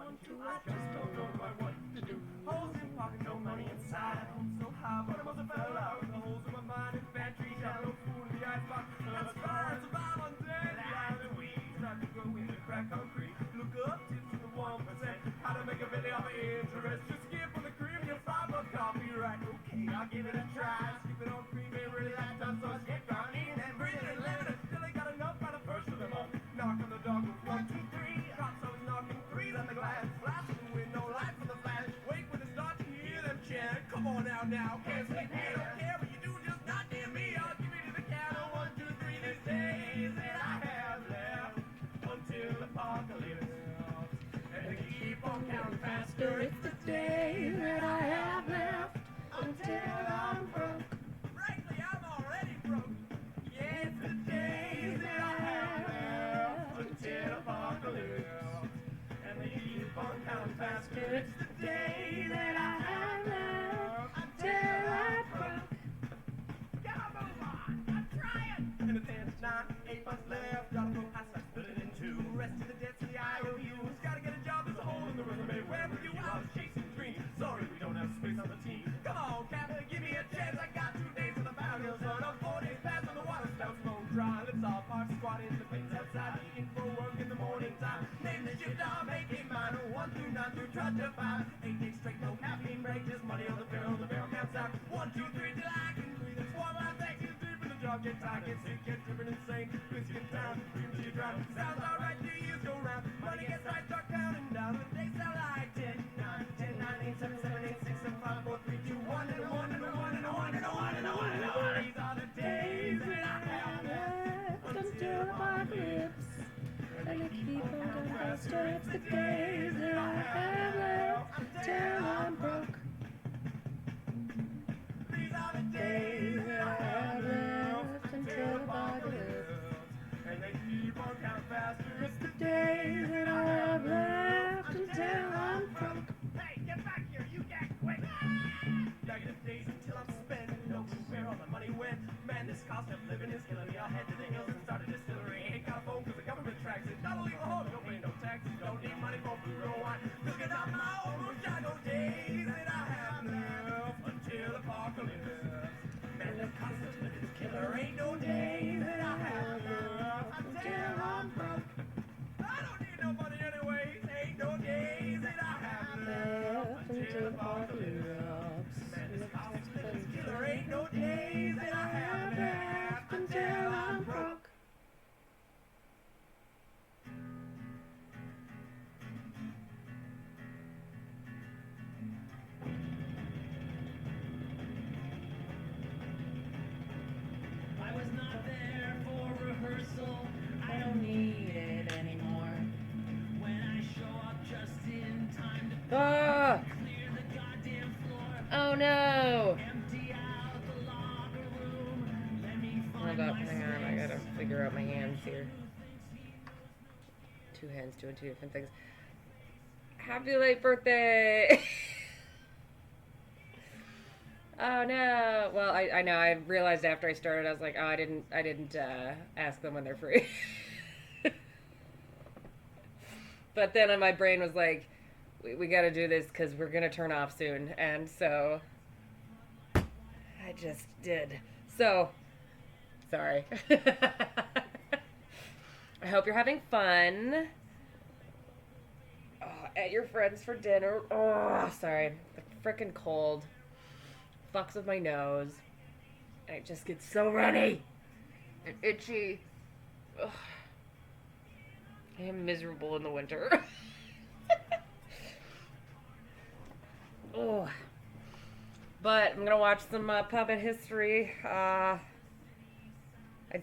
want to, I just don't know quite what to do. Holes in pocket, no money inside. I'm so high, but I must have fell out. The holes in my mind in pantry, shallow food in the icebox. That's fine, survive on dead. Live and weeds, not to go in the crack concrete. Look up, tips to the 1%. How to make a billy off of interest. Just skip on the cream and you'll $5 coffee, right? Okay, I'll give it a try. Skip it on cream, ain't really that tough, so I skip on in and breathe it and live it until I got enough by the first of them all. Knock on the door, go 1, 2, 3. Cops always knocking, threes on the glass. Flash in the window, light for the flash. Wait when it starts to hear them chant. Come on now, can't sleep here, don't care what you do, just not near me. I'll give you to the count of 1, 2, 3. These days that I have left until apocalypse. And they keep on counting faster. It's the day that I have left until I'm broke. Frankly, I'm already broke. Yeah, it's the days that I have left until apocalypse. And they keep on counting faster. It's the day that I have left until I'm broke. Gotta move on, I'm trying. And it's 10, 9, 8 months left. Gotta go past that, split it in two. Rest of the debts and the IOUs. Gotta get a job, there's a hole in the resume. Where were you? I was chasing dreams. Sorry, we don't have space on the team. Come on, Captain, give me a chance. I got 2 days on the battlefield, son. I'm 4 days past on the water spout, smoke dry. Let's all park squat in the things outside. Eating for work in the morning time. Name the shift, I'll make it mine. 1 through 9 through trudge to 5. 8 days straight, no caffeine break. Just money on the barrel counts out. 1, 2, 3 till I can breathe. It's 1 last action, deep in the job. Get tired, get sick, get driven insane. Whiskey in town, dream till you drown. Sounds alright, 2 years go round. Money gets tight, start counting down. The days sound like 10, 9, 10, 9, 8, 7, 7, 8, 6, 7, 5, 4, 3, 2, 1, and a 1, and a 1, and a 1, and a 1, and a 1, and a 1. These are the days that I have left until apocalypse. And I keep on going faster. It's the days that I have left until I'm broke. These are the days that I have left until apocalypse. And they keep on counting faster. It's the days that I have left until I'm broke. Hey, get back here, you get quick! Negative days until I'm spent. No clue where all my money went. Man, this cost of living is killing me. I'll head to the hills and start a distillery. Ain't got a phone cause the government tracks it. Not only the home, don't pay no taxes. Don't need money for food or wine. Looking at my own moonshine days that I have left until apocalypse. Man, the cost of living is killer. Ain't no days that I have left until I'm broke. I don't need no money anyways. Ain't no days that I have left until apocalypse. Man, this cost of living is killer. Ain't no days that I have left until I'm broke. I was not there for rehearsal. I don't need it anymore. When I show up just in time to clear the goddamn floor. Oh no! Empty out the locker room. Let me find Hold up, my hang on, I gotta space. figure out my hands here. 2 hands doing 2 different things. Happy late birthday! Oh no! Well, I know. I realized after I started, I was like, oh, I didn't ask them when they're free. But then my brain was like, we got to do this because we're gonna turn off soon, and so I just did. So sorry. I hope you're having fun. Oh, at your friends for dinner. Oh, sorry. The frickin' cold fucks with my nose. And it just gets so runny and itchy. Ugh. I am miserable in the winter. Oh. But I'm gonna watch some Puppet History. I'd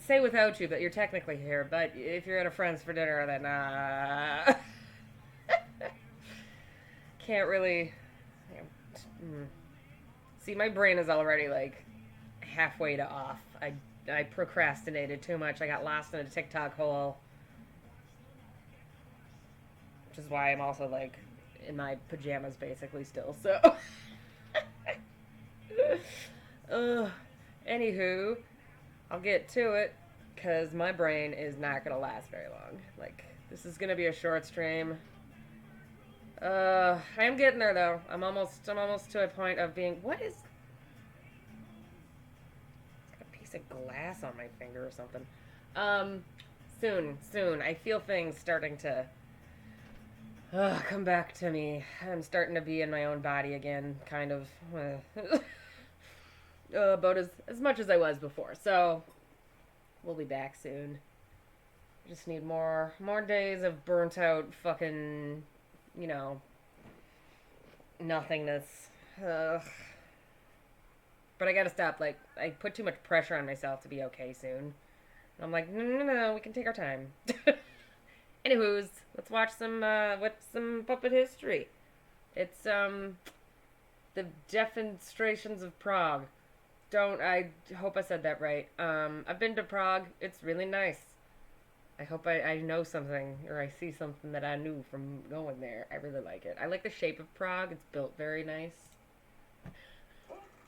say without you, but you're technically here. But if you're at a friend's for dinner, then can't really. See, my brain is already like halfway to off. I procrastinated too much. I got lost in a TikTok hole, which is why I'm also like in my pajamas basically still. So, anywho, I'll get to it because my brain is not gonna last very long. Like, this is gonna be a short stream. I am getting there though. I'm almost to a point of being. What is? It's like a piece of glass on my finger or something. Soon. I feel things starting to come back to me. I'm starting to be in my own body again, kind of. About as much as I was before. So we'll be back soon. Just need more days of burnt out fucking, nothingness. Ugh. But I gotta stop. Like, I put too much pressure on myself to be okay soon. And I'm like, no, we can take our time. Anywho's, let's watch some puppet history. It's the Demonstrations of Prague. I hope I said that right. I've been to Prague. It's really nice. I hope I know something, or I see something that I knew from going there. I really like it. I like the shape of Prague. It's built very nice.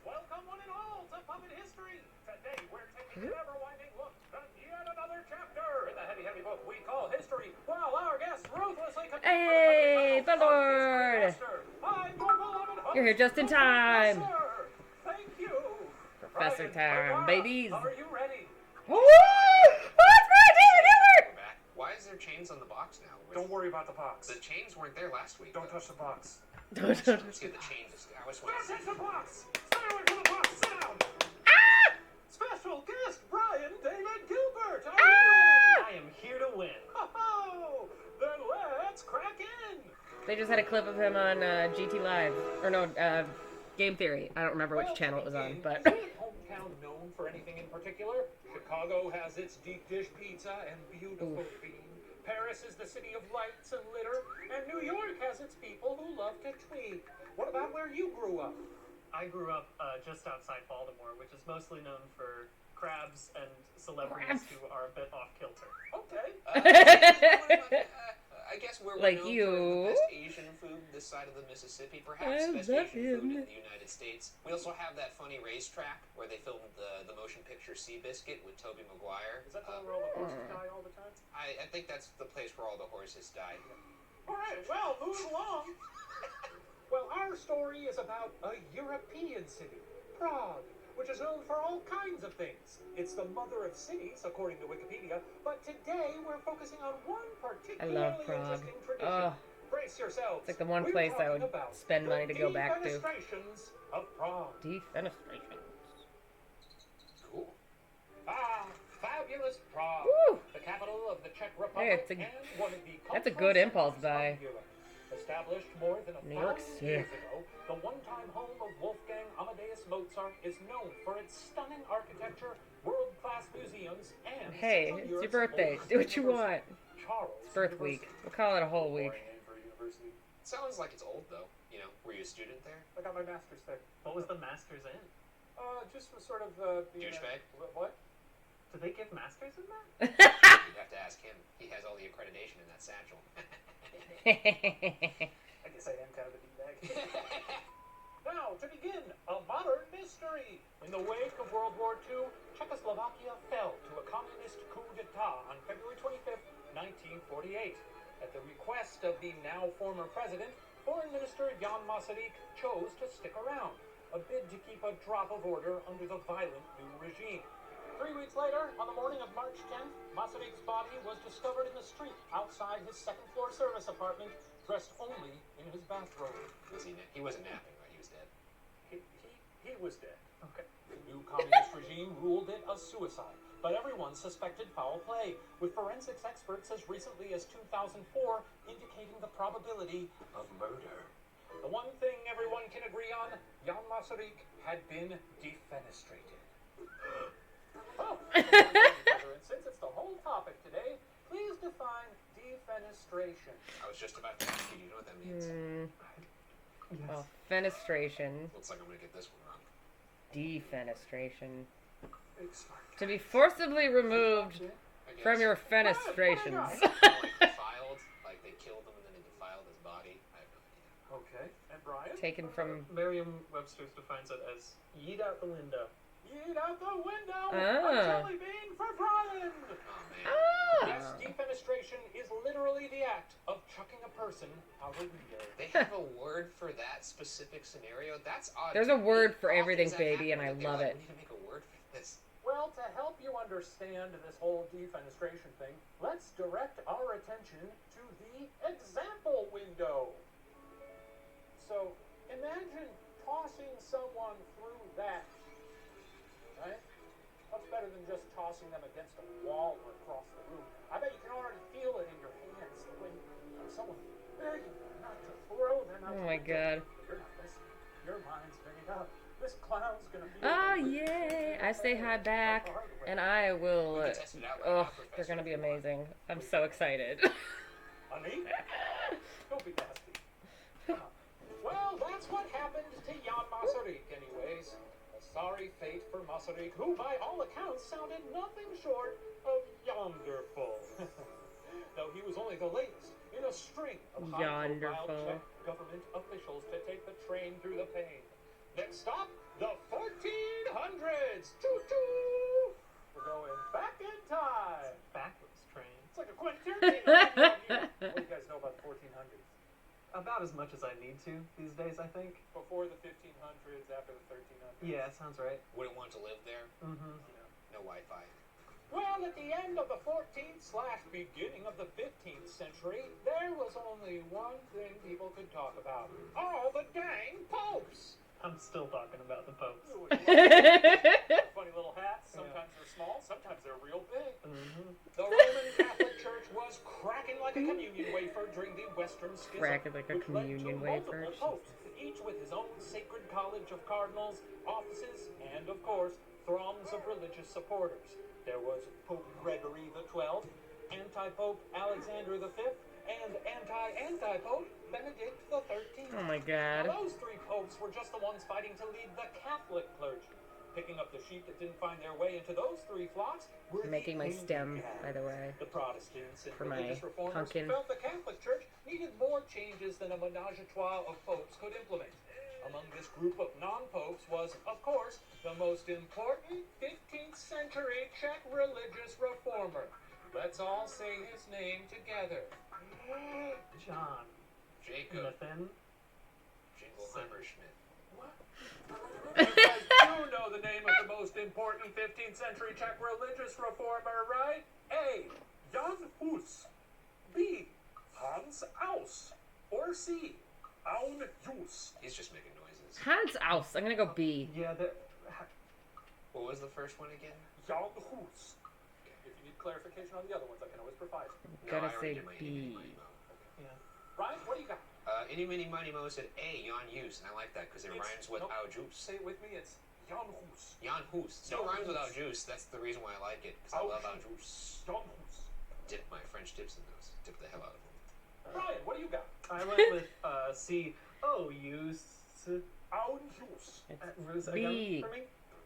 Welcome one and all to Puppet History. Today we're taking an ever-winding look at yet another chapter in the heavy book we call history, while our guests ruthlessly continue Hey, with the Bellord! I'm your beloved host, You're here just in time. Professor. Thank you. Professor Brian, time, babies. Are you ready? Woo! Let's go, David Gilbert! Back. Why is there chains on the box now? Don't worry about the box. The chains weren't there last week. Don't touch the box. Don't See the chains. I was Don't wondering. touch the box. Stay away from the box. Sit down. Ah! Special guest Brian David Gilbert. Are Ah! you ready? I am here to win. Oh, then let's crack in. They just had a clip of him on GT Live. Or no, Game Theory. I don't remember which channel it was on, but... Is your hometown known for anything in particular? Chicago has its deep dish pizza and beautiful bean. Paris is the city of lights and litter. And New York has its people who love to tweak. What about where you grew up? I grew up just outside Baltimore, which is mostly known for crabs and celebrities Crabs. who are a bit off kilter. Okay. I guess we're Like known you. for the best Asian food this side of the Mississippi, perhaps I best love Asian food him. in the United States. We also have that funny racetrack where they filmed the motion picture Seabiscuit with Tobey Maguire. Is that the one where all the horses die all the time? I think that's the place where all the horses die. All right, well, move along. Well, our story is about a European city, Prague, which is known for all kinds of things. It's the mother of cities, according to Wikipedia, but today we're focusing on one particularly Prague. interesting tradition. Oh. Brace yourselves. It's like the one We're place I talking would about spend money to go back to. Defenestrations of Prague. Defenestration. Cool. Ah, fabulous Prague, Woo! the capital of the Czech Republic Hey, it's a- and one of the that's a cultural good impulse centers of buy. Europe. Established more than New York 1,000 City. years ago, the one-time home of Wolfgang Amadeus Mozart is known for its stunning architecture, world-class museums, and Hey, Central it's your Europe's birthday. oldest Do what you university, want. Charles It's birth University. week. We'll call it a whole week. Boring name for a university. Sounds like it's old though. Were you a student there? I got my master's there. What was the master's in? Just for sort of being a- Douchebag? What? Do they give masters in that? You'd have to ask him. He has all the accreditation in that satchel. I guess I am kind of a d-bag. Now, to begin, a modern mystery. In the wake of World War II, Czechoslovakia fell to a communist coup d'etat on February 25th, 1948. At the request of the now former president, Foreign Minister Jan Masaryk chose to stick around, a bid to keep a drop of order under the violent new regime. 3 weeks later, on the morning of March 10th, Masaryk's body was discovered in the street outside his second-floor service apartment, dressed only in his bathrobe. He wasn't napping, right? He was dead. He was dead. Okay. The new communist regime ruled it a suicide, but everyone suspected foul play, with forensics experts as recently as 2004 indicating the probability of murder. The one thing everyone can agree on, Jan Masaryk had been defenestrated. Oh, since it's the whole topic today, please define defenestration. I was just about to ask you. Do you know what that means? Oh, fenestration. Looks like I'm gonna get this one wrong. Defenestration. Big smart. To be forcibly removed I guess. from your fenestrations. Like defiled, like they killed him and then they defiled his body. I have no idea. Okay, and Brian? Taken from... Merriam-Webster's defines it as yeet out the window. Yeet out the window! Ah. A jelly bean for Brian! Oh man. Ah! Yes, defenestration is literally the act of chucking a person out a window. They have a word for that specific scenario? That's odd. There's to a word me. for Often everything, that baby, and I happens, they're love like, it. We need to make a word for this. Well, to help you understand this whole defenestration thing, let's direct our attention to the example window. So, imagine tossing someone through that, right? Much better than just tossing them against a wall or across the room. I bet you can already feel it in your hands when someone's begging you not to throw them out. Oh my god. You're not listening. Your mind's made up. This clown's gonna be. Oh, yay! I say hi back, and I will. We can test it out right Oh, now, Professor, they're gonna be if you want. amazing. I'm so excited. Honey? Don't be nasty. Well, that's what happened to Jan Masaryk, anyways. A sorry fate for Masaryk, who by all accounts sounded nothing short of yonderful. Though he was only the latest in a string of high-profile Yonderful. Czech government officials to take the train through the pain. Next stop, the 1400s. Choo-choo! We're going back in time. Backwards train. It's like a Quentin Tarantino movie. What do you guys know about the 1400s? About as much as I need to these days, I think. Before the 1500s, after the 1300s. Yeah, sounds right. Wouldn't want to live there. Mm-hmm. No Wi-Fi. Well, at the end of the 14th/beginning of the 15th century, there was only one thing people could talk about. All the dang popes! I'm still talking about the popes. Funny little hats. Sometimes they're small, sometimes they're real big. Mm-hmm. The Roman Catholic Church was cracking like a communion wafer during the Western Schism, Cracking like a which led to communion multiple wafer. popes, each with his own sacred college of cardinals, offices, and, of course, throngs of religious supporters. There was Pope Gregory XII, anti-Pope Alexander V, and anti-Pope Benedict XIII. Oh my god. Now, those three popes were just the ones fighting to lead the Catholic clergy. Picking up the sheep that didn't find their way into those three flocks were Making my the stem, Anglicans. by the way. The Protestants and For my religious reformers pumpkin. felt the Catholic Church needed more changes than a menage a trois of popes could implement. Among this group of non-popes was, of course, the most important 15th century Czech religious reformer. Let's all say his name together. John. Jacob Nathan. Jingleheimer Schmidt. What? You guys do know the name of the most important 15th century Czech religious reformer, right? A. Jan Hus. B. Hans Aus. Or C. Aun Jus. He's just making noises. Hans Aus. I'm gonna go B. Yeah, What was the first one again? Jan Hus. If you need clarification on the other ones, I can always provide. Gotta I already say did my Eeny, B. Meeny, Miny, Moe. yeah. Ryan, what do you got? Eeny, Meeny, Miny, Moe said A, Jan Hus, and I like that because it It's- rhymes with nope. au juice. Say it with me, it's Jan Hus. Jan Hus. Still Jan rhymes with au Hus. juice. That's the reason why I like it, because I Au love au juice. juice. Jan Hus. Dip my French dips in those. Dip the hell out of them. Ryan, what do you got? I went with C. Oh, you. Aun Jus. It's Again B. for me?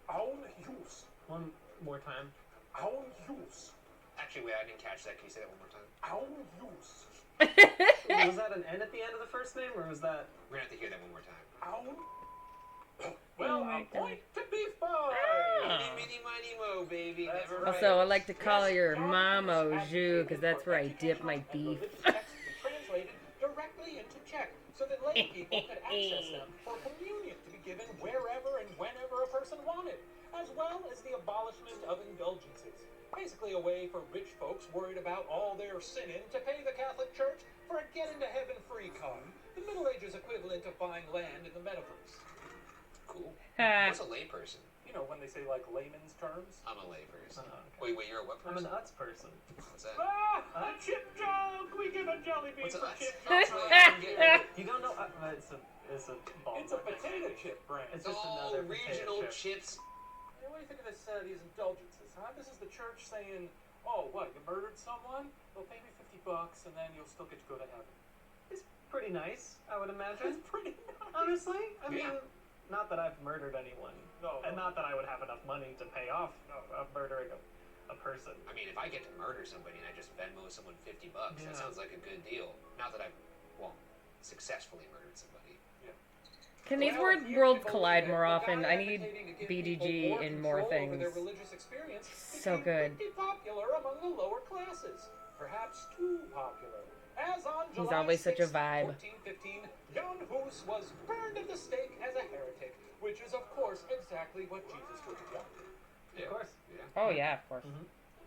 Aun Jus. One more time. Aun Jus. Actually, wait, I didn't catch that. Can you say that one more time? Aun Jus. Was that an N at the end of the first name, or was that? We're gonna have to hear that one more time. Aun. Well, Oh my a point to Beef Boy. Ah. Eeny, Meeny, Miny, Moe, baby. That's Never right. mind. Also, I like to call Yes, your Jan mom Hus au jus, advocated because that's for where I dip my educational and beef. religious texts to be translated directly into Czech, so that lay people could access them for communion to be given wherever and whenever a person wanted, as well as the abolishment of indulgences. Basically a way for rich folks worried about all their sinning to pay the Catholic Church for a get-into-heaven-free card, the Middle Ages equivalent of buying land in the metaverse. Cool. Ha. What's a layperson? You know, when they say, like, layman's terms. I'm a layperson. Okay. Wait, you're a what I'm person? an Utz person. What's that? Ah! A chip joke! We give a jelly bean What's a for Utz? chip That's joke. what I'm getting. You don't know? It's a ball. It's a potato chip brand. It's It's just all another regional potato chip. chips. Hey, what do you think of this, these indulgences, huh? This is the church saying, oh, what, you murdered someone? Well, pay me $50 and then you'll still get to go to heaven. It's pretty nice, I would imagine. That's pretty nice. Honestly, I mean, Yeah. not that I've murdered anyone, No, and no. not that I would have enough money to pay off of murdering a person. I mean, if I get to murder somebody and I just Venmo someone $50, Yeah. that sounds like a good deal. Not that I've, well, successfully murdered somebody. Can these Well, if you worlds can collide believe it, more the often? guy I need advocating to give people BDG more in more control over things. their religious experience So became good. pretty popular among the lower classes. Perhaps too popular. As on He's July always such a 6, vibe. 1415, Jan Hus was burned at the stake as a heretic, which is, of course, exactly what Jesus would have done. Of course. Yeah. Oh yeah, of course.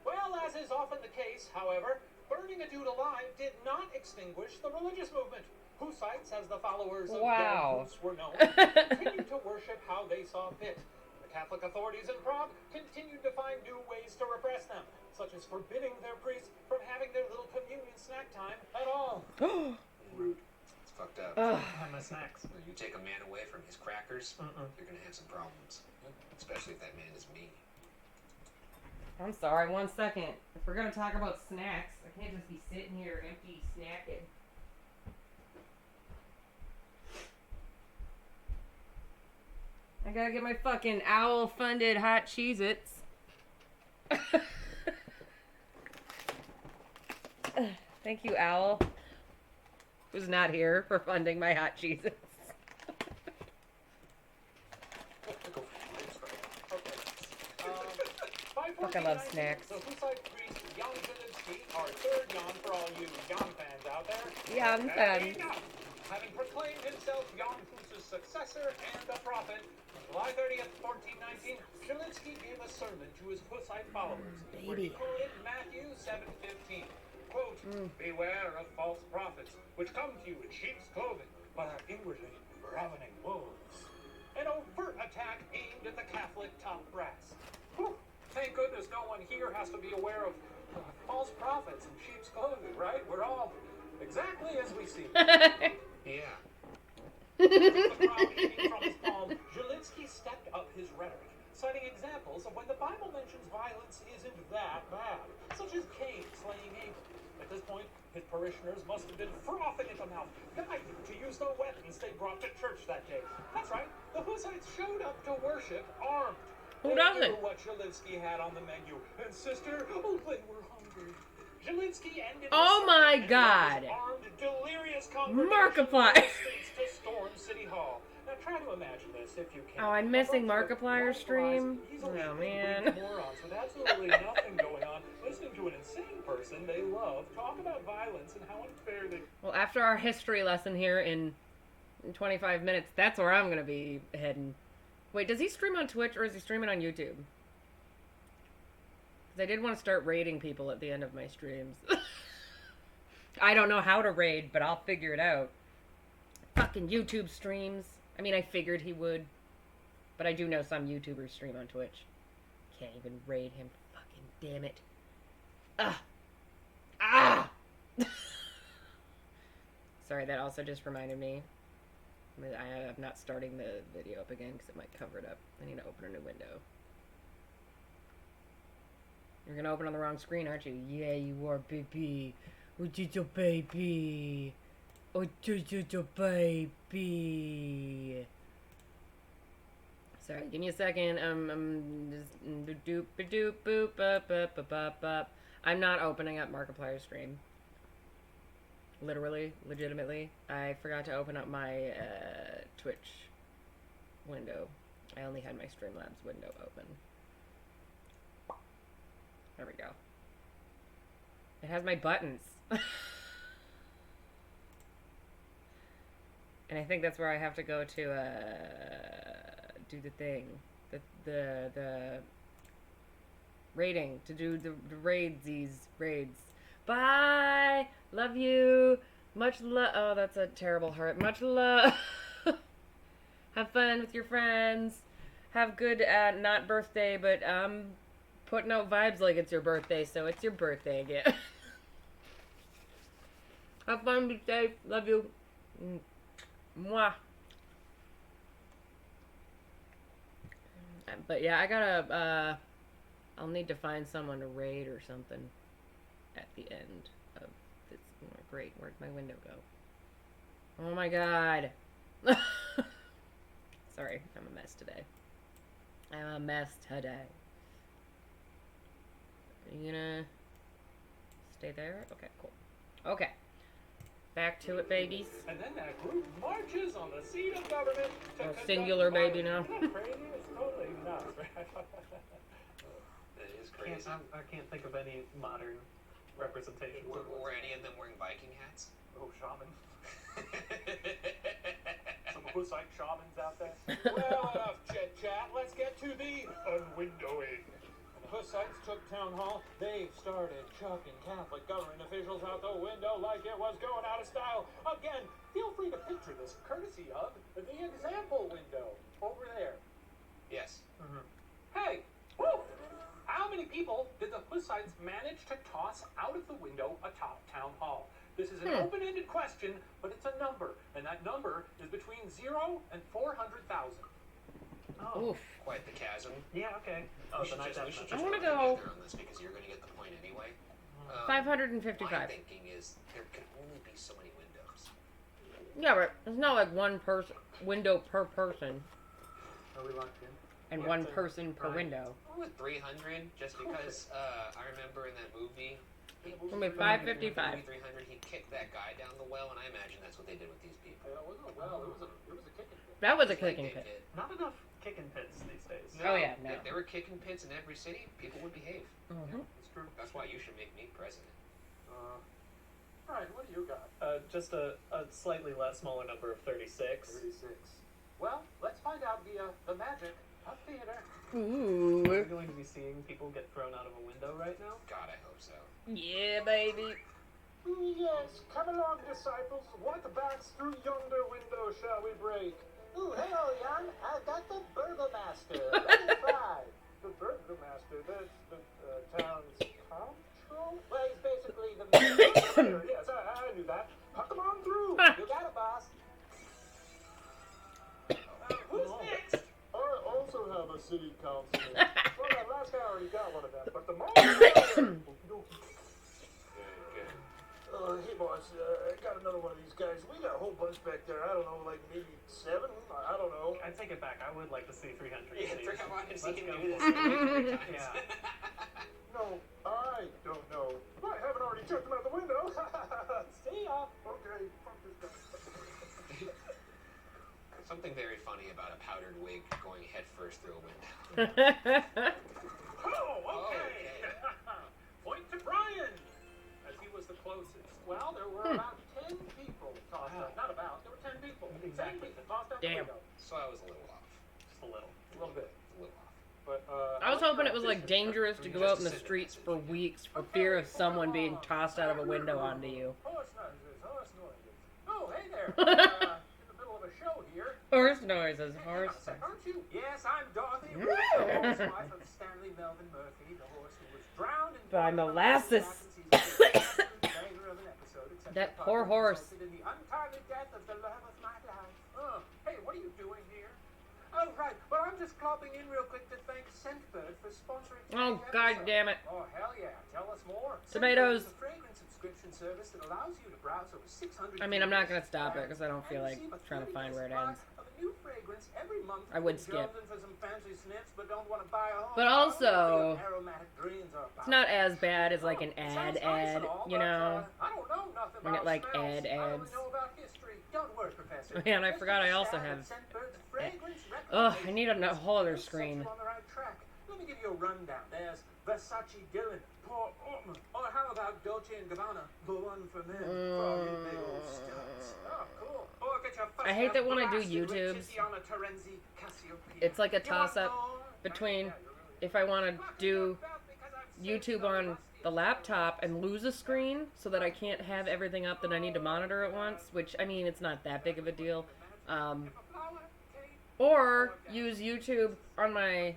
Well, as is often the case, however, burning a dude alive did not extinguish the religious movement. Hussites, as the followers of Wow. Jan Hus were known, continued to worship how they saw fit. The Catholic authorities in Prague continued to find new ways to repress them, such as forbidding their priests from having their little communion snack time at all. Rude. It's fucked up. And the snacks. You take a man away from his crackers, Mm-mm. you're gonna have some problems. Especially if that man is me. I'm sorry, 1 second. If we're gonna talk about snacks, I can't just be sitting here empty snacking. I gotta get my fucking owl-funded hot Cheez-Its. Thank you, Owl. Who's not here for funding my hot Cheez-Its. By Fuck, I love 1419, snacks. The Hussite priest Jan Zielinski, our third Jan for all you Jan fans out there. Jan had fans. enough. Having proclaimed himself Jan Hus's successor and a prophet, on July 30th, 1419, Zielinski gave a sermon to his Hussite followers, where he Baby. quoted Matthew 7:15. Quote, "Beware of false prophets, which come to you in sheep's clothing, but are inwardly ravening wolves." An overt attack aimed at the Catholic top brass. Whew. Thank goodness no one here has to be aware of false prophets in sheep's clothing, right? We're all exactly as we see. Yeah. With the crowd eating from his palm, Zielinski stepped up his rhetoric, citing examples of when the Bible mentions violence isn't that bad, such as Cain slaying Abel. At this point, his parishioners must have been frothing at the mouth, begging to use the weapons they brought to church that day. That's right, the Hussites showed up to worship armed. Who They doesn't? knew what Zielinski had on the menu, and sister, oh, they were hungry. Zielinski ended Oh his my sermon and God. led his armed, delirious congregation Markiplier. of states to storm City Hall. Now try to imagine this if you can. Oh, I'm missing A bunch of Markiplier's stream. radicalized, easily Oh, big-brained man. morons with absolutely nothing going on, listening to an insane person they love talk about violence and how unfair they. Well, after our history lesson here in 25 minutes, that's where I'm gonna be heading. Wait, does he stream on Twitch or is he streaming on YouTube? Because I did want to start raiding people at the end of my streams. I don't know how to raid, but I'll figure it out. Fucking YouTube streams. I mean, I figured he would. But I do know some YouTubers stream on Twitch. Can't even raid him. Fucking damn it. Ah! Ah! Sorry, that also just reminded me. I'm not starting the video up again because it might cover it up. I need to open a new window. You're gonna open on the wrong screen, aren't you? Yeah, you are, baby. Oh, little baby. Oh, little baby. Sorry, give me a second. Just doop doop boop up up up up up. I'm not opening up Markiplier's stream. Literally, legitimately, I forgot to open up my Twitch window. I only had my Streamlabs window open. There we go. It has my buttons. And I think that's where I have to go to do the thing. The raiding. To do the raids, these raids. Bye! Love you! Much love. Oh, that's a terrible heart. Much love! Have fun with your friends. Have good, not birthday, but, putting out vibes like it's your birthday, so it's your birthday again. Have fun, be safe. Love you. Mwah. But yeah, I gotta, I'll need to find someone to raid or something at the end of this. Oh, great, where'd my window go? Oh my god. Sorry, I'm a mess today. I'm a mess today. Are you gonna stay there? Okay, cool. Okay. Back to it, babies. And then that group marches on the seat of government to conduct Singular baby now. Isn't that crazy? It's totally nuts, right? That is Can't, crazy. I can't think of any modern representations of Were any of them wearing Viking hats? Oh, shaman. Some Hussite shamans out there. Well, enough chit-chat. Let's get to the unwindowing. When the Hussites took town hall, they started chucking Catholic government officials out the window like it was going out of style. Again, feel free to picture this courtesy of the example window over there. Yes. Hey, woo! How many people did the Hussites manage to toss out of the window atop town hall? This is an open-ended question, but it's a number, and that number is between 0 and 400,000. Oh, Oof. Quite the chasm. yeah, okay. Oh, then I we should definitely. I wanna work go- together on this because you're going to get the point anyway. My 555. thinking is there can only be so many windows. Yeah, but it's not like one person window per person Are we locked in? and Yeah, one so- person per right. window. We're with 300 just because I remember in that movie. It's gonna be 555. Movie 300, he kicked that guy down the well, and I imagine that's what they did with these people. It wasn't a well, it was a kicking pit. That was a Like kicking they pit. did. Not enough kicking pits these days. Oh yeah, no. If there were kicking pits in every city, people would behave. Mhm. It's true. That's why you should make me president. Alright, what do you got? Just a slightly less smaller number of 36. 36. Well, let's find out via the magic of theater. Ooh. We're going to be seeing people get thrown out of a window right now. God, I hope so. Yeah, baby. Yes, come along, disciples. What backs through yonder window shall we break? Ooh, hello, Jan. I got the Burgomaster. Let me try. The Burgomaster, that's the town's comptroller? Well, he's basically the mayor. Yes, I knew that. Come on through. You got it, boss. Who's next? I also have a city councilman. Well, that last guy already got one of them, but the moment... Hey boss, I got another one of these guys. We got a whole bunch back there. I don't know, like maybe 7? I don't know. I take it back. I would like to see 300. Yeah, please. come on and see Let's him go do this for it. 3 times. Yeah. No, I don't know. I haven't already checked them out the window. See ya. Okay, fuck this guy. Something very funny about a powdered wig going headfirst through a window. Oh, okay. Point to Brian, as he was the closest. Well, there were about 10 people tossed out. Not about, there were 10 people. Exactly. 10 people tossed out the Damn. window. So I was a little off. Just a little. A little bit. A little off. But, I was hoping it was like dangerous to go out in the streets for weeks for fear of someone being tossed out of a window onto you. Horse noises, horse noises. Oh, hey there. In the middle of a show here. Horse noises, horse. Aren't you? Yes, I'm Dorothy Roosevelt, wife of Stanley Melvin Murphy, the horse who was drowned in By molasses. That poor horse. In the untimely death of the love of my life. Oh, hey, what are you doing here? Oh, right. Well, I'm just clopping in real quick to thank Scentbird for sponsoring. Oh, today's god episode. damn it. Oh, hell yeah. Tell us more. Tomatoes. Scentbird is a fragrance subscription service that allows you to browse over 600 I mean, I'm not gonna flavors, stop it brands, because I don't feel and like receive a trying to find where it 30-day ends. supply of a new fragrance every month. I would If skip. you're jonesing for some fancy sniffs but don't want to buy a whole But also, bottle, aromatic greens are it's not as bad as like an it sounds ad, nice and all, you but, know? I don't know nothing When it, about like, smells. ads. I only know about history. Don't worry, Professor. Man, I Just forgot I keep also staring have- at Scentbird's fragrance Ugh, I need a recommendations. whole other This sets screen. you on the right track. Let me give you a rundown. There's Versace Dylan, Paul Ortman, or how about Dolce & Gabbana, the one for men, for all you big old studs. Oh, cool. Or get your I hate that when I do blasted with YouTubes, Tiziana Terenzi, Cassiopeia. it's like a You want toss-up more? between Yeah, you're really if I want to do because I've saved YouTube the on rusty the laptop and lose a screen so that I can't have everything up that I need to monitor at once, which, I mean, it's not that big of a deal. Or use YouTube on my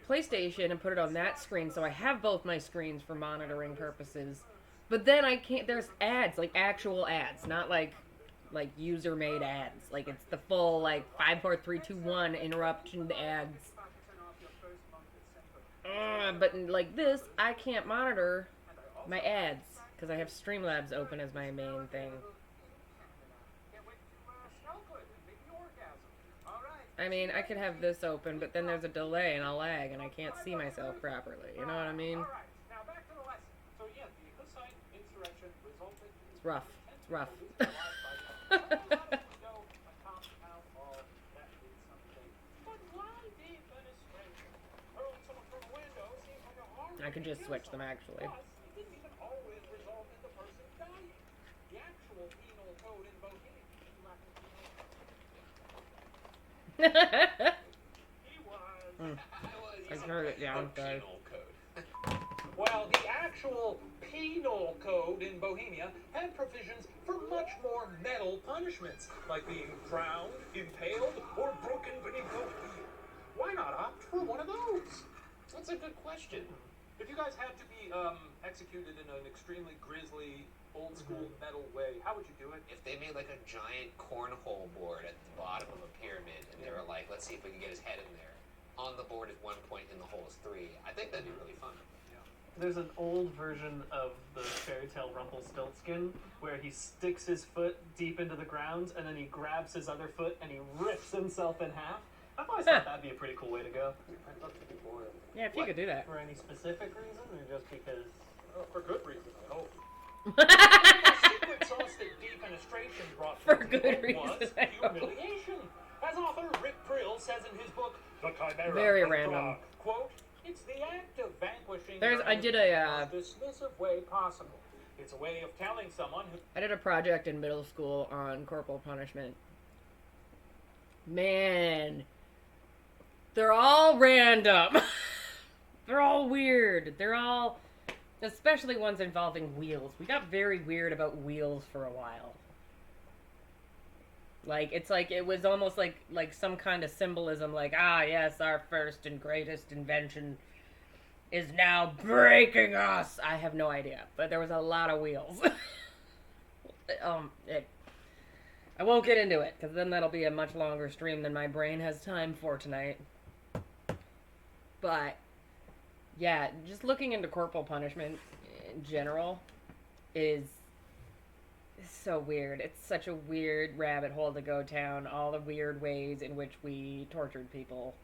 PlayStation and put it on that screen so I have both my screens for monitoring purposes. But then I can't, there's ads, like actual ads, not like user-made ads. Like it's the full, like, 5, 4, 3, 2, 1 interruption ads. But like this, I can't monitor my ads because I have Streamlabs open as my main thing. I mean, I could have this open, but then there's a delay and a lag, and I can't see myself properly. You know what I mean? All right, now back to the lesson. So yeah, the Hussite insurrection resulted in It's rough. 10 It's rough. I can just switch them, actually. I turned it down, guys. Penal code. Well, the actual penal code in Bohemia had provisions for much more metal punishments, like being drowned, impaled, or broken beneath the wheel. Why not opt for one of those? That's a good question. If you guys had to be executed in an extremely grisly, old-school metal way, how would you do it? If they made like a giant cornhole board at the bottom of a pyramid, and they were like, let's see if we can get his head in there. On the board is 1 point, in the hole is 3. I think that'd be really fun. There's an old version of the fairy tale Rumpelstiltskin where he sticks his foot deep into the ground and then he grabs his other foot and he rips himself in half. I've always thought that'd be a pretty cool way to go. I'd love to be boiled. Yeah, if you could do that. For any specific reason or just because? Oh, for good reason, I hope. For The secret sauce that defenestration brought to the good table was reason, I hope. humiliation. As author Rick Prill says in his book, The Chimera Very of random. Prague, quote, it's the act of vanquishing I did a, in the most dismissive way possible. It's a way of telling someone who... I did a project in middle school on corporal punishment. Man, they're all random. They're all weird. They're all, especially ones involving wheels. We got very weird about wheels for a while. Like, it's like, it was almost like some kind of symbolism, like, ah, yes, our first and greatest invention is now breaking us. I have no idea, but there was a lot of wheels. I won't get into it, because then that'll be a much longer stream than my brain has time for tonight. But, yeah, just looking into corporal punishment in general is so weird. It's such a weird rabbit hole to go down, all the weird ways in which we tortured people.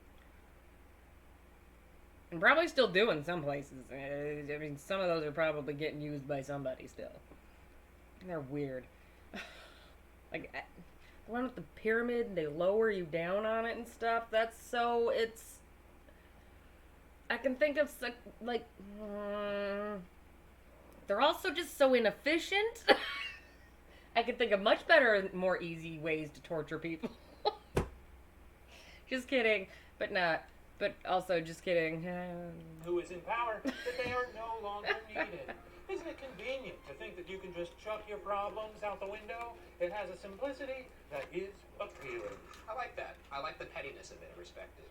And probably still do in some places. I mean, some of those are probably getting used by somebody still. And they're weird. Like, the one with the pyramid, they lower you down on it and stuff. That's so, it's... I can think of, like... they're also just so inefficient. I can think of much better and more easy ways to torture people. Just kidding. But not. But also, just kidding. Who is in power, that they are no longer needed. Isn't it convenient to think that you can just chuck your problems out the window? It has a simplicity that is appealing. I like that. I like the pettiness of it. I respect it.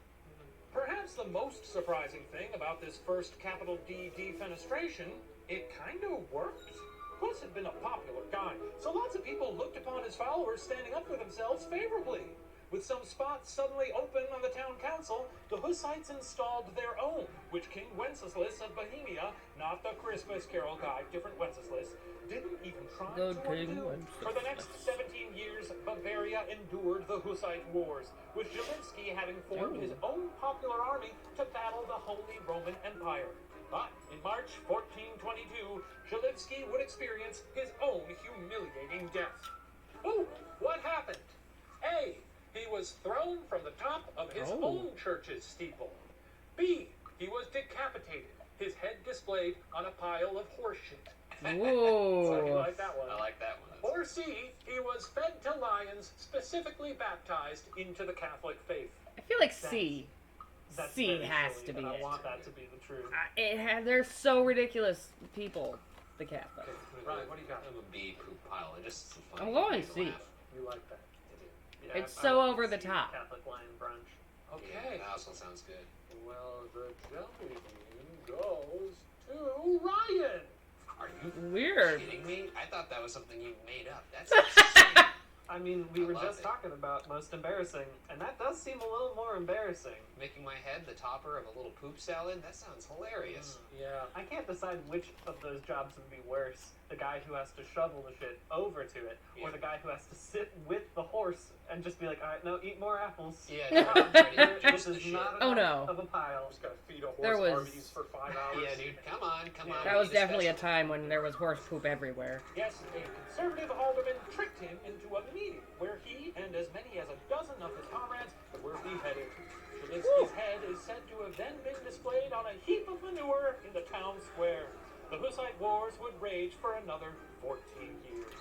Perhaps the most surprising thing about this first capital D defenestration, it kind of worked. Puss had been a popular guy, so lots of people looked upon his followers standing up for themselves favorably. With some spots suddenly open on the town council, the Hussites installed their own, which King Wenceslas of Bohemia, not the Christmas Carol guy, different Wenceslas, didn't even try to undo. For the next 17 years, Bavaria endured the Hussite Wars, with Zalewski having formed his own popular army to battle the Holy Roman Empire. But in March 1422, Zalewski would experience his own humiliating death. Oh, what happened? A. He was thrown from the top of his own church's steeple. B. He was decapitated, his head displayed on a pile of horse shit. Whoa. So you like that one? I like that one. Or C. He was fed to lions, specifically baptized into the Catholic faith. I feel like C. That's C very has silly, to be but it. I want that to be the truth. They're so ridiculous, people, the Catholics. Ryan, what do you got? I'm a B poop pile. It just funny. I'm going Makes me C. laugh. You like that? Yeah, It's I so would over the see top. Catholic lion brunch. Okay. Yeah, that also sounds good. Well, the jelly bean goes to Ryan. Are you Weird. kidding me? I thought that was something you made up. That's insane. I mean, we I were love just it. talking about most embarrassing, and that does seem a little more embarrassing. Making my head the topper of a little poop salad? That sounds hilarious. Yeah. I can't decide which of those jobs would be worse. the guy who has to shovel the shit over to it, or the guy who has to sit with the horse and just be like, all right, no, eat more apples. Yeah, no, I'm ready to juice This the is shit. not Oh, enough no. of a pile. Just gotta feed a horse There was- Arby's for 5 hours. Yeah, dude, come on. That we was need definitely a special. time when there was horse poop everywhere. Yes, a conservative alderman tricked him into a meeting where he and as many as a dozen of his comrades were beheaded. Zelensky's head is said to have then been displayed on a heap of manure in the town square. The Hussite wars would rage for another 14 years.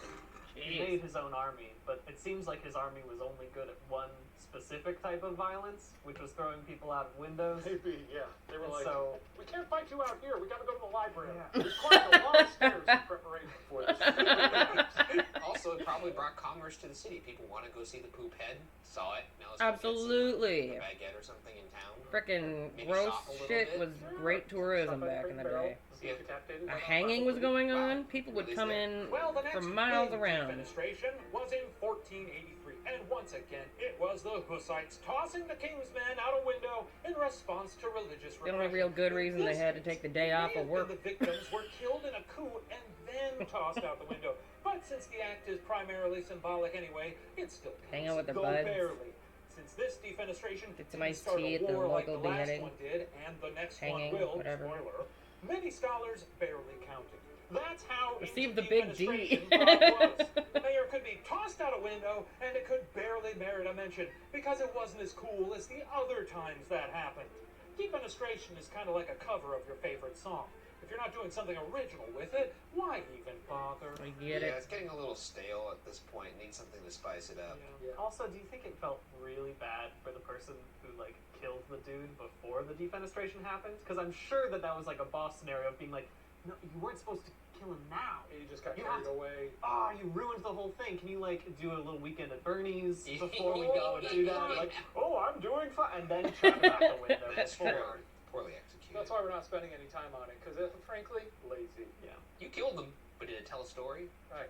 He made his own army, but it seems like his army was only good at one specific type of violence, which was throwing people out of windows. Maybe, yeah. They were And like, so- we can't fight you out here. We gotta go to the library. Yeah. We climbed a lot of stairs in preparation for this. Also, it probably brought commerce to the city. People want to go see the poop head. Saw it. Now let's go get some Absolutely. baguette or something in town. Frickin' Maybe gross shop a little shit bit. was great tourism Stop at back Crate in the Barrel, day. see if decapitated A by hanging was going on. People would come in Well, the next from miles big around. defenestration was in 1483, and once again, it was the Hussites tossing the king's men out a window in response to religious The only repression. real good reason they had to take the day off of work. The victims were killed in a coup and then tossed out the window. But since the act is primarily symbolic anyway, it still counts, Hang out with their though buds. barely. Since this defenestration Get some didn't iced start tea a at the war like the local last beheading. one did, and the next Hanging, one will, whatever. spoiler, many scholars barely counted. That's how Receive into the big D. defenestration Prague was. The mayor could be tossed out a window, and it could barely merit a mention, because it wasn't as cool as the other times that happened. Defenestration is kind of like a cover of your favorite song. If you're not doing something original with it, why even bother? I get Yeah, it. it's getting a little stale at this point. Need something to spice it up. Yeah. Also, do you think it felt really bad for the person who like killed the dude before the defenestration happened? Because I'm sure that was like a boss scenario of being like, no, you weren't supposed to kill him now. You just got You carried have to- away. Oh, you ruined the whole thing. Can you like do a little weekend at Bernie's before we go and do that? Like, oh, I'm doing fine, and then chuck him out the window. That's before. true. Poorly executed. That's why we're not spending any time on it, because frankly, lazy. Yeah. You killed them, but did it tell a story? Right.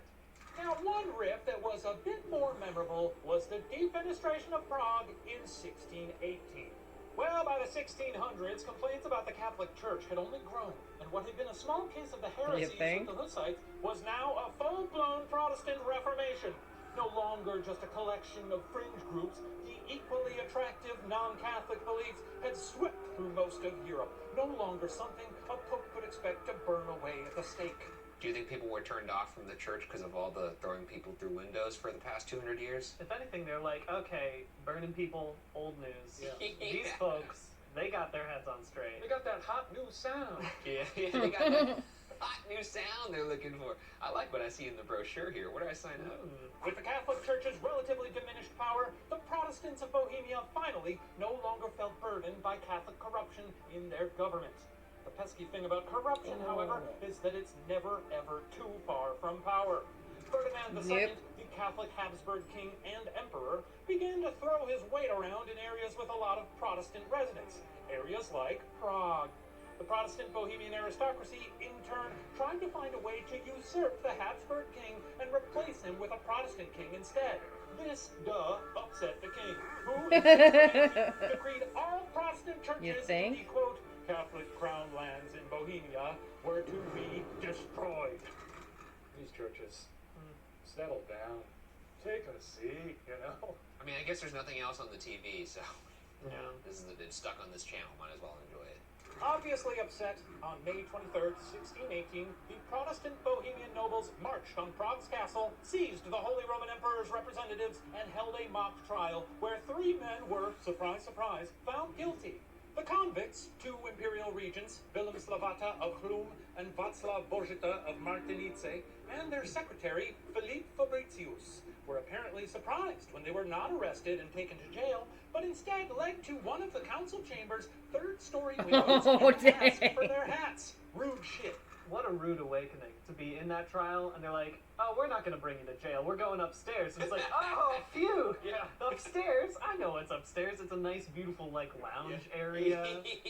Now, one riff that was a bit more memorable was the defenestration of Prague in 1618. Well, by the 1600s, complaints about the Catholic Church had only grown, and what had been a small case of the heresies think? of the Hussites was now a full-blown Protestant Reformation. No longer just a collection of fringe groups, the equally attractive non-Catholic beliefs had swept through most of Europe. No longer something a pope could expect to burn away at the stake. Do you think people were turned off from the church because of all the throwing people through windows for the past 200 years? If anything, they're like, okay, burning people, old news. Yeah. These folks, they got their heads on straight. They got that hot new sound. Yeah, they got that hot new sound they're looking for. I like what I see in the brochure here. Where do I sign up? With the Catholic Church's relatively diminished power, the Protestants of Bohemia finally no longer felt burdened by Catholic corruption in their government. The pesky thing about corruption, however, is that it's never ever too far from power. Ferdinand II, the Catholic Habsburg king and emperor, began to throw his weight around in areas with a lot of Protestant residents. Areas like Prague. The Protestant Bohemian aristocracy, in turn, tried to find a way to usurp the Habsburg king and replace him with a Protestant king instead. This, upset the king, who, in 1618, decreed all Protestant You churches in think? the, quote, Catholic crown lands in Bohemia were to be destroyed. These churches, settle down. Take a seat, you know? I mean, I guess there's nothing else on the TV, so Yeah. it's stuck on this channel. Might as well enjoy it. Obviously upset, on May 23rd, 1618, the Protestant Bohemian nobles marched on Prague's castle, seized the Holy Roman Emperor's representatives, and held a mock trial where 3 men were, surprise, surprise, found guilty. The convicts, 2 imperial regents, Willem Slavata of Chlum and Václav Božita of Martinice, and their secretary, Philippe Fabricius, were apparently surprised when they were not arrested and taken to jail, but instead led to one of the council chamber's 3rd-story windows Oh, and asked dang. for their hats. Rude shit. What a rude awakening to be in that trial, and they're like, oh, we're not going to bring you to jail. We're going upstairs. And it's like, oh, phew. Yeah. Upstairs? I know what's upstairs. It's a nice, beautiful, like, lounge area.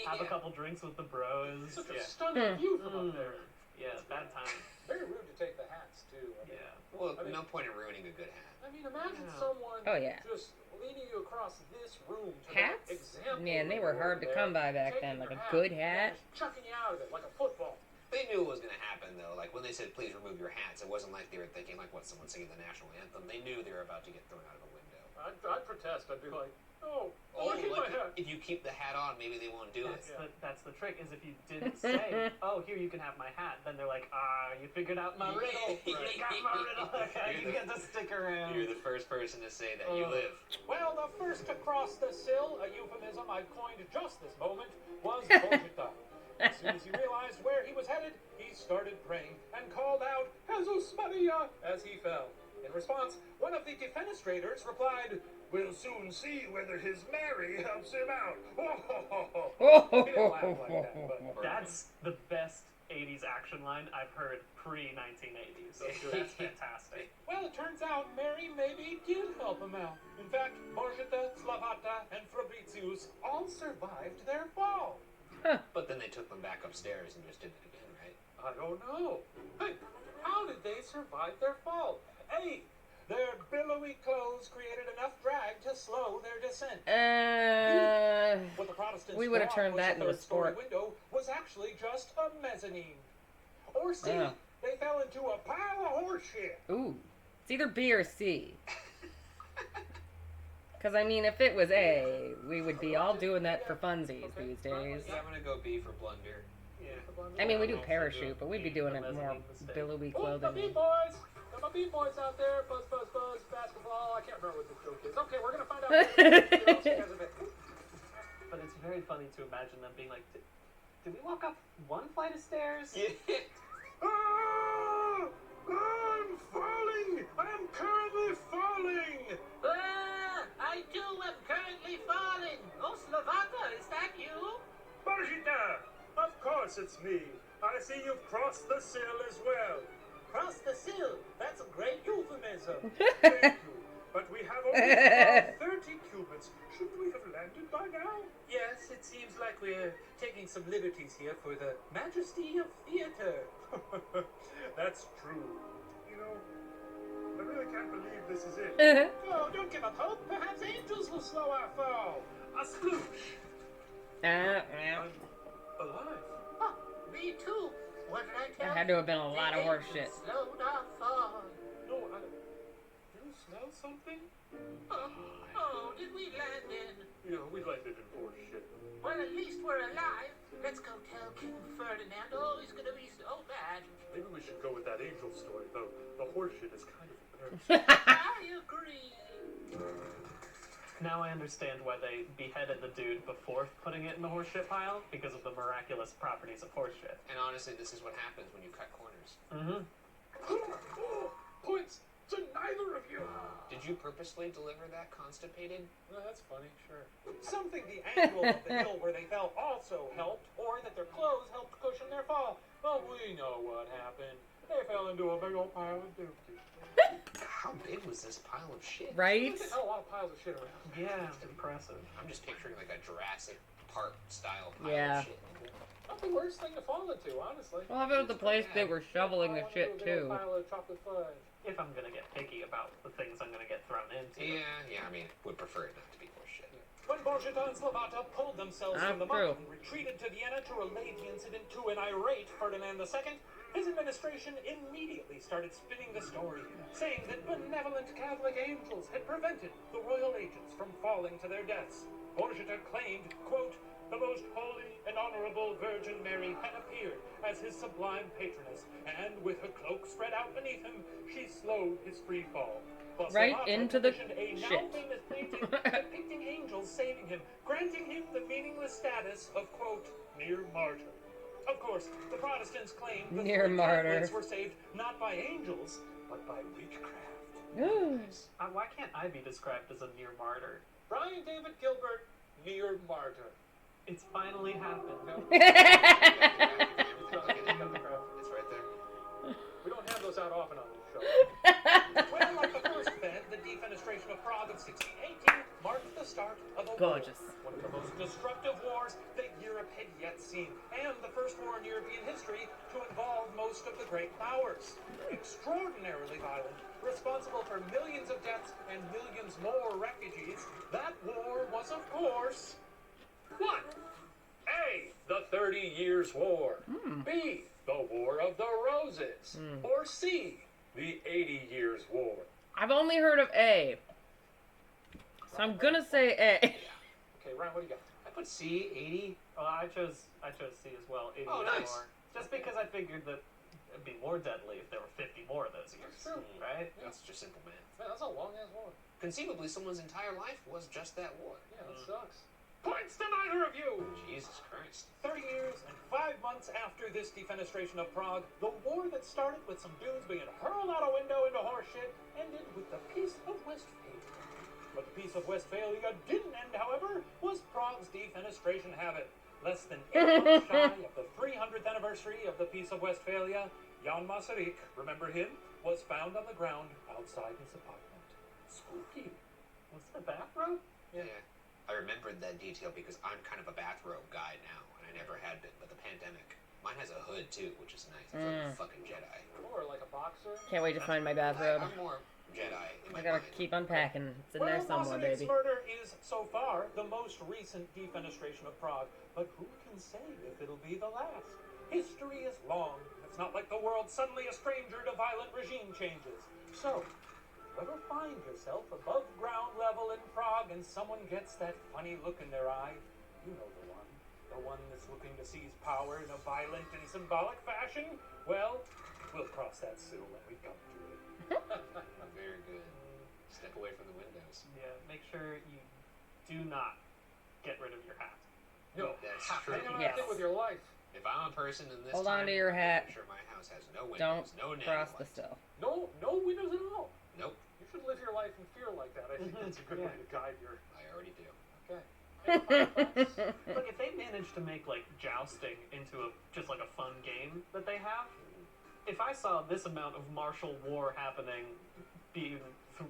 Have a Yeah. couple drinks with the bros. Such Yeah. a stunning view from up there. Yeah, bad time. Very rude to take the hats, too. I mean, Yeah. Well, I mean- no point in ruining a good hat. I mean, imagine Yeah. someone Oh, yeah. just leading you across this room to Hats? that example. Man, they were hard to there, come by back taking then. Like your a good and hat. just chucking you out of it like a football. They knew it was going to happen, though. Like, when they said, please remove your hats, it wasn't like they were thinking, like, what, someone singing the national anthem. They knew they were about to get thrown out of a window. I'd protest. I'd be like, oh, Oh, look at my like, hat. if you keep the hat on, maybe they won't do it. That's the trick, is if you didn't say, oh, here, you can have my hat, then they're like, you figured out my riddle. You got my riddle. Okay, you get to stick around. You're the first person to say that you live. Well, the first to cross the sill, a euphemism I coined just this moment, was Bojita. As soon as he realized where he was headed, he started praying and called out, Jesus Maria, as he fell. In response, one of the defenestrators replied, we'll soon see whether his Mary helps him out. He didn't laugh like that, but That's the best 80s action line I've heard pre-1980s. So that's fantastic. well, it turns out Mary maybe did help him out. In fact, Borgita, Slavata, and Fabricius all survived their fall. But then they took them back upstairs and just did it again, right? I don't know. Hey, how did they survive their fall? A, their billowy clothes created enough drag to slow their descent. What the Protestants We would have thought turned was that into a third-story sport. window was actually just a mezzanine. Or C, Yeah. they fell into a pile of horse shit. Ooh. It's either B or C. Because, I mean, if it was A, we would be all doing that for funsies these days. Yeah, I'm going to go B for blunder. Yeah. I mean, we do parachute, but we'd be doing it more billowy Oh, the clothing. B-boys! Got my B-boys out there. Buzz, buzz, buzz, basketball. I can't remember what the joke is. Okay, we're going to find out later. But it's very funny to imagine them being like, did we walk up one flight of stairs? Ah! I'm falling! I'm currently falling! I too am currently falling. Oh, Slavata, is that you? Bajita! Of course it's me. I see you've crossed the sill as well. Cross the sill. That's a great euphemism. Thank you. But we have only about 30 cubits. Shouldn't we have landed by now? Yes, it seems like we're taking some liberties here for the majesty of theater. That's true. You know, I really can't believe this is it. Oh, don't give up hope. Perhaps angels will slow our fall. A sploosh. I'm alive. Oh, me too. What did I tell There had to have been a lot of horse shit. Slowed our fall. No, do you smell something? Oh, did we land in? Yeah, we landed in horse shit. Well, at least we're alive. Let's go tell King Ferdinand. Oh, he's gonna be so mad. Maybe we should go with that angel story, though. The horse shit is kind of embarrassing. I agree. Now I understand why they beheaded the dude before putting it in the horseshit pile, because of the miraculous properties of horseshit. And honestly, this is what happens when you cut corners. Mm-hmm. Points to neither of you. Did you purposely deliver that constipated? Well, that's funny, sure. Something the angle of the hill where they fell also helped, or that their clothes helped cushion their fall. But we know what happened. They fell into a big old pile of dookie. How big was this pile of shit? Right? There's a lot of piles of shit around. Yeah, it's impressive. I'm just picturing like a Jurassic Park style pile Yeah. of shit. Not the worst thing to fall into, honestly. Well, how about the place they were shoveling the shit, too? Pile of chocolate fudge. If I'm gonna get picky about the things I'm gonna get thrown into. Yeah, I mean, would prefer it not to be horse shit. When Borgita and Slavata pulled themselves Ah, from the true. mud and retreated to Vienna to relay the incident to an irate Ferdinand II, his administration immediately started spinning the story, saying that benevolent Catholic angels had prevented the royal agents from falling to their deaths. Borgita claimed, quote, the most holy and honorable Virgin Mary had appeared as his sublime patroness, and with her cloak spread out beneath him, she slowed his free fall. While Right Slavata into the commissioned a now shit. famous painting depicting angels saving him, granting him the meaningless status of, quote, near martyr. Of course, the Protestants claimed that Near the martyr. Catholics were saved not by angels, but by witchcraft. Why can't I be described as a near martyr? Brian David Gilbert, near martyr. It's finally happened. It's right there. We don't have those out often on this show. Well, like the first Fed, the defenestration of Prague in 1618 marked the start of a Gorgeous. war, one of the most destructive wars that Europe had yet seen, and the first war in European history to involve most of the great powers. Extraordinarily violent, responsible for millions of deaths and millions more refugees, that war was, of course, what? A. the 30 Years' War. B, the War of the Roses. Or C, the 80 Years' War. I've only heard of A. So I'm gonna say A. Okay, Ryan, what do you got? I put C, 80. Well, I chose C as well. 80 Oh, years nice. more. Just because I figured that it'd be more deadly if there were 50 more of those years. That's true. Right? That's just simple math. Man, that's a long-ass war. Conceivably, someone's entire life was just that war. Yeah, that sucks. Points to neither of you! Jesus Christ. 30 years and 5 months after this defenestration of Prague, the war that started with some dudes being hurled out a window into horseshit ended with the Peace of Westphalia. What the Peace of Westphalia didn't end, however, was Prague's defenestration habit. Less than 8 months shy of the 300th anniversary of the Peace of Westphalia, Jan Masaryk, remember him, was found on the ground outside his apartment. Spooky. Was it a bathrobe? Yeah. I remembered that detail because I'm kind of a bathrobe guy now, and I never had been, but the pandemic. Mine has a hood too, which is nice. It's like a fucking Jedi. Or like a boxer. Can't wait to find my bathrobe. I'm more Jedi in my I gotta mind. keep unpacking. It's in there somewhere, Masaryk's baby. murder is, so far, the most recent defenestration of Prague, but who can say if it'll be the last? History is long. It's not like the world's suddenly a stranger to violent regime changes. So, ever find yourself above ground level in Prague and someone gets that funny look in their eye? You know the one. The one that's looking to seize power in a violent and symbolic fashion? Well, we'll cross that soon when we come to it. Very good. Step away from the windows. Yeah, make sure you do not get rid of your hat. No, That's hang true. on Yes. that thing with your life. If I'm a person in this Hold time, on to your hat. I'm sure my house has no Don't windows, no cross the nano sill. No windows at all. Nope, You should live your life in fear like that. I think that's a good way to guide your. I already do. Okay. Any final thoughts? Look, if they manage to make like jousting into just like a fun game that they have, if I saw this amount of martial war happening, being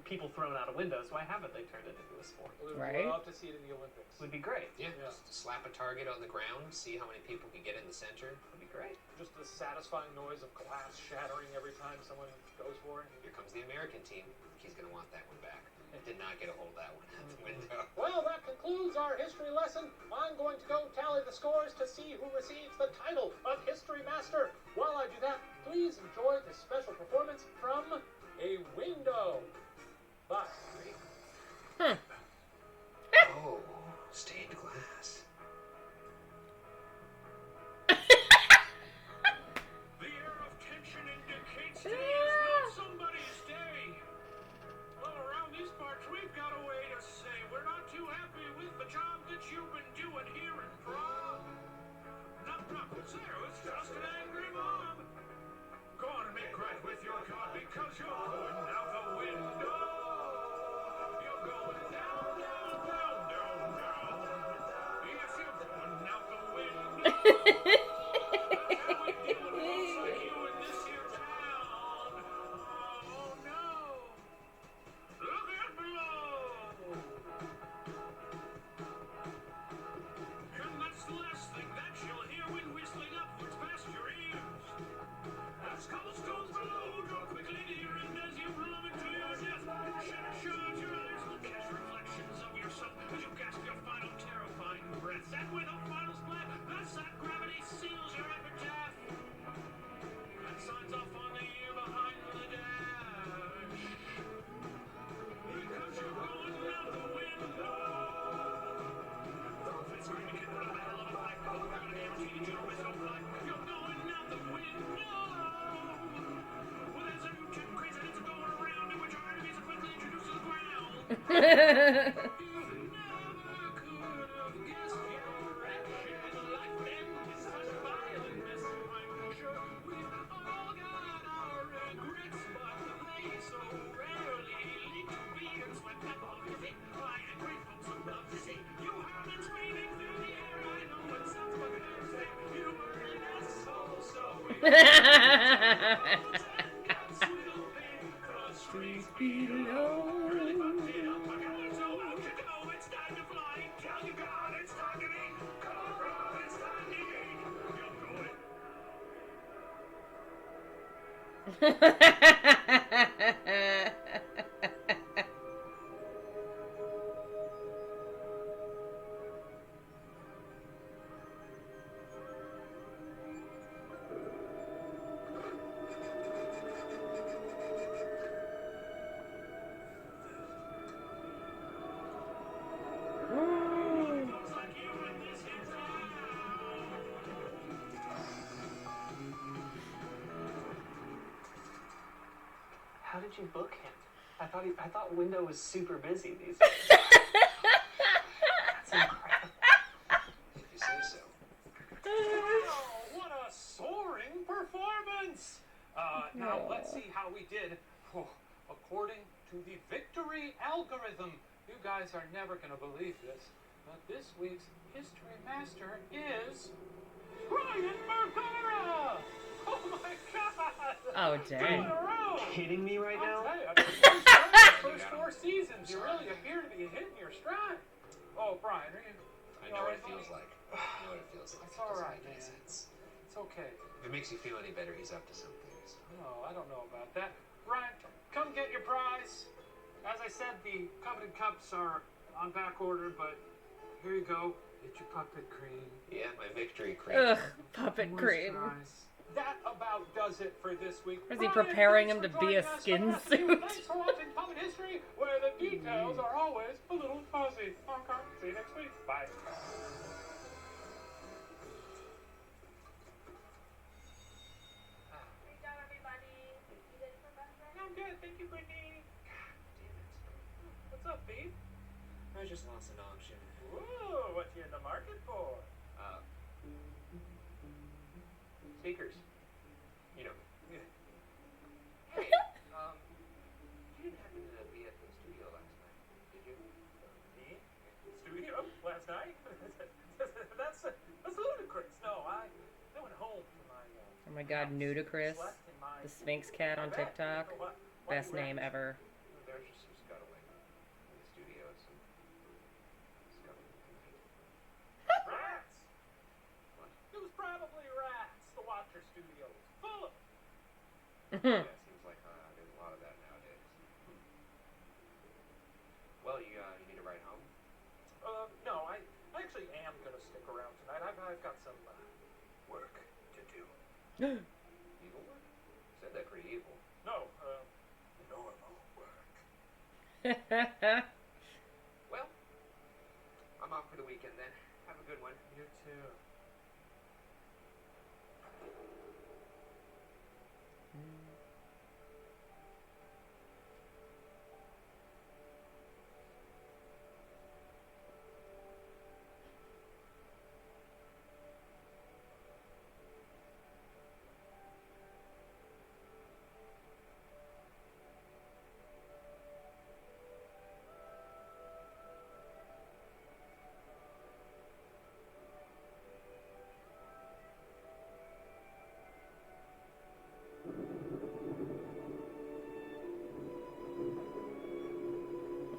people thrown out of windows, why haven't they turned it into a sport? We'd Right. love to see it in the Olympics. Would be great. Yeah, Yeah. just slap a target on the ground, see how many people can get in the center. Would be great. Just the satisfying noise of glass shattering every time someone goes for it. Here comes the American team. He's gonna want that one back. Did not get a hold of that one at the window. Well, that concludes our history lesson. I'm going to go tally the scores to see who receives the title of History Master. While I do that, please enjoy this special performance from A Window. Bye. Oh, stained glass. The air of tension indicates today is not somebody's day. Well, around these parts, we've got a way to say we're not too happy with the job that you've been doing here in Prague. Knock, knock, who's there? It's just an angry mob. Go on and make right with your God because you're going out the window. You're going down, down, down, down, down. Yes, you're going out the window. That's how we deal with folks like you in this here town. Oh, no. Look out below. And that's the last thing that you'll hear when whistling upwards past your ears. As cobblestones below draw quickly near, and as you plummet to your death, shut your eyes will catch reflections of yourself as you gasp your final terrifying breaths. And with a final splat, that's that gravity seals your epitaph and signs off on the year behind the dash. Because you're going out the window. It's going to get rid of a hell of a fight, but we're gonna guarantee that you'll miss no flight. You're going out the window. Well, there's a two crazy hits going around in which our enemies are quickly introduced to the ground. You never could have guessed your action in life then with such violence. I'm sure we've all got our regrets, but they so rarely lead to being swept up off your feet by angry folks who love to see you hurl and screaming through the air. I know it sounds fucking unfair. You were an asshole, so we streets below. Really fucked it up. I got it so out you go. It's time to fly. Tell your God it's time to be. Come on, bro, it's time to eat. You're going. did you book him? I thought Window was super busy these days. That's incredible. If you say so. Oh, what a soaring performance! Now let's see how we did. Oh, according to the victory algorithm, you guys are never going to believe this, but this week's history master is Brian Margara! Oh my God! Oh, 2 dang. in a row! Kidding me right I'll now? tell you, after the first 4 seasons, you really appear to be hitting your stride. Oh, Brian, are you? I know what it feels like. I know what it feels like. It's It doesn't alright, make any man. sense. It's okay. If it makes you feel any better, he's up to something. So. No, I don't know about that. Brian, come get your prize. As I said, the coveted cups are on back order, but here you go. Get your puppet cream. Yeah, my victory cream. Ugh, puppet Moisturize. cream. That about does it for this week. Is he Brian, preparing thanks him for to be a joining us. skin Thanks for suit? Thanks for watching Puppet History, where the details are always a little fuzzy. Okay, see you next week. Bye. Great job, everybody. You did it for best friend? I'm good. Thank you, Brittany. Damn it. What's up, Beef? I just lost an auction. Ooh, what you in the market for? Speakers. You know. Yeah. Hey, you didn't happen to be at the studio last night, did you? Me? Studio? Last night? that's ludicrous. No, I went home for my Oh my God, Nudicrous, slept in my the Sphinx cat on bed. TikTok. What Best you name reckon? ever. There's just some scuttling in the studio. Some scuttling tonight. Rats. What? It was probably rats. The Watcher Studio was full of. Yeah, seems like there's a lot of that nowadays. Well, you need a ride home? No, I actually am gonna stick around tonight. I've got some work to do. Evil work? Said that pretty evil. No, normal work. Well, I'm off for the weekend then. Have a good one. You too.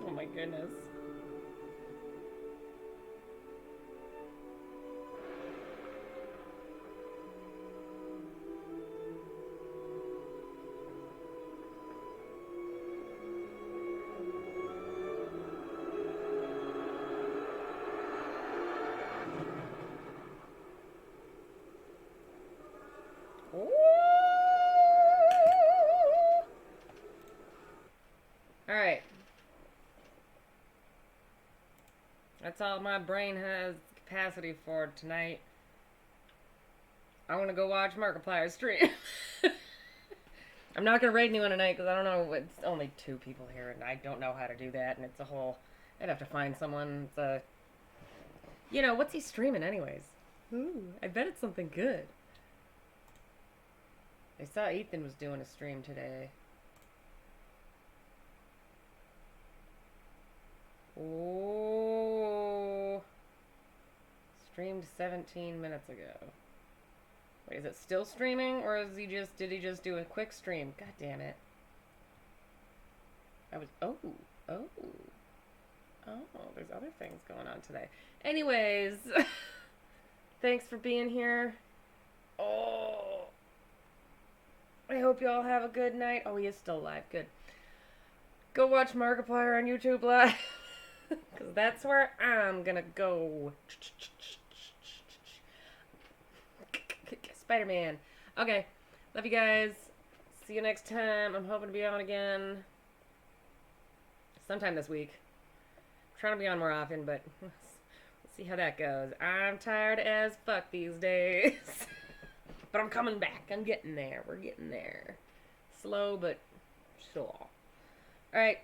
Oh my goodness. Alright. That's all my brain has capacity for tonight. I'm gonna go watch Markiplier's stream. I'm not gonna raid anyone tonight because I don't know. It's only 2 people here, and I don't know how to do that. And it's a whole. I'd have to find someone. It's a. You know, what's he streaming, anyways? Ooh, I bet it's something good. I saw Ethan was doing a stream today. Oh. Streamed 17 minutes ago. Wait, is it still streaming, or is did he just do a quick stream? God damn it. Oh, there's other things going on today. Anyways, thanks for being here. Oh, I hope y'all have a good night. Oh, he is still live. Good. Go watch Markiplier on YouTube Live, because that's where I'm gonna go. Spider-Man. Okay. Love you guys. See you next time. I'm hoping to be on again sometime this week. I'm trying to be on more often, but we'll see how that goes. I'm tired as fuck these days. But I'm coming back. I'm getting there. We're getting there. Slow, but So, alright.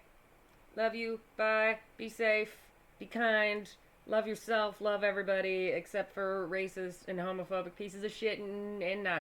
Love you. Bye. Be safe. Be kind. Love yourself. Love everybody except for racist and homophobic pieces of shit and not.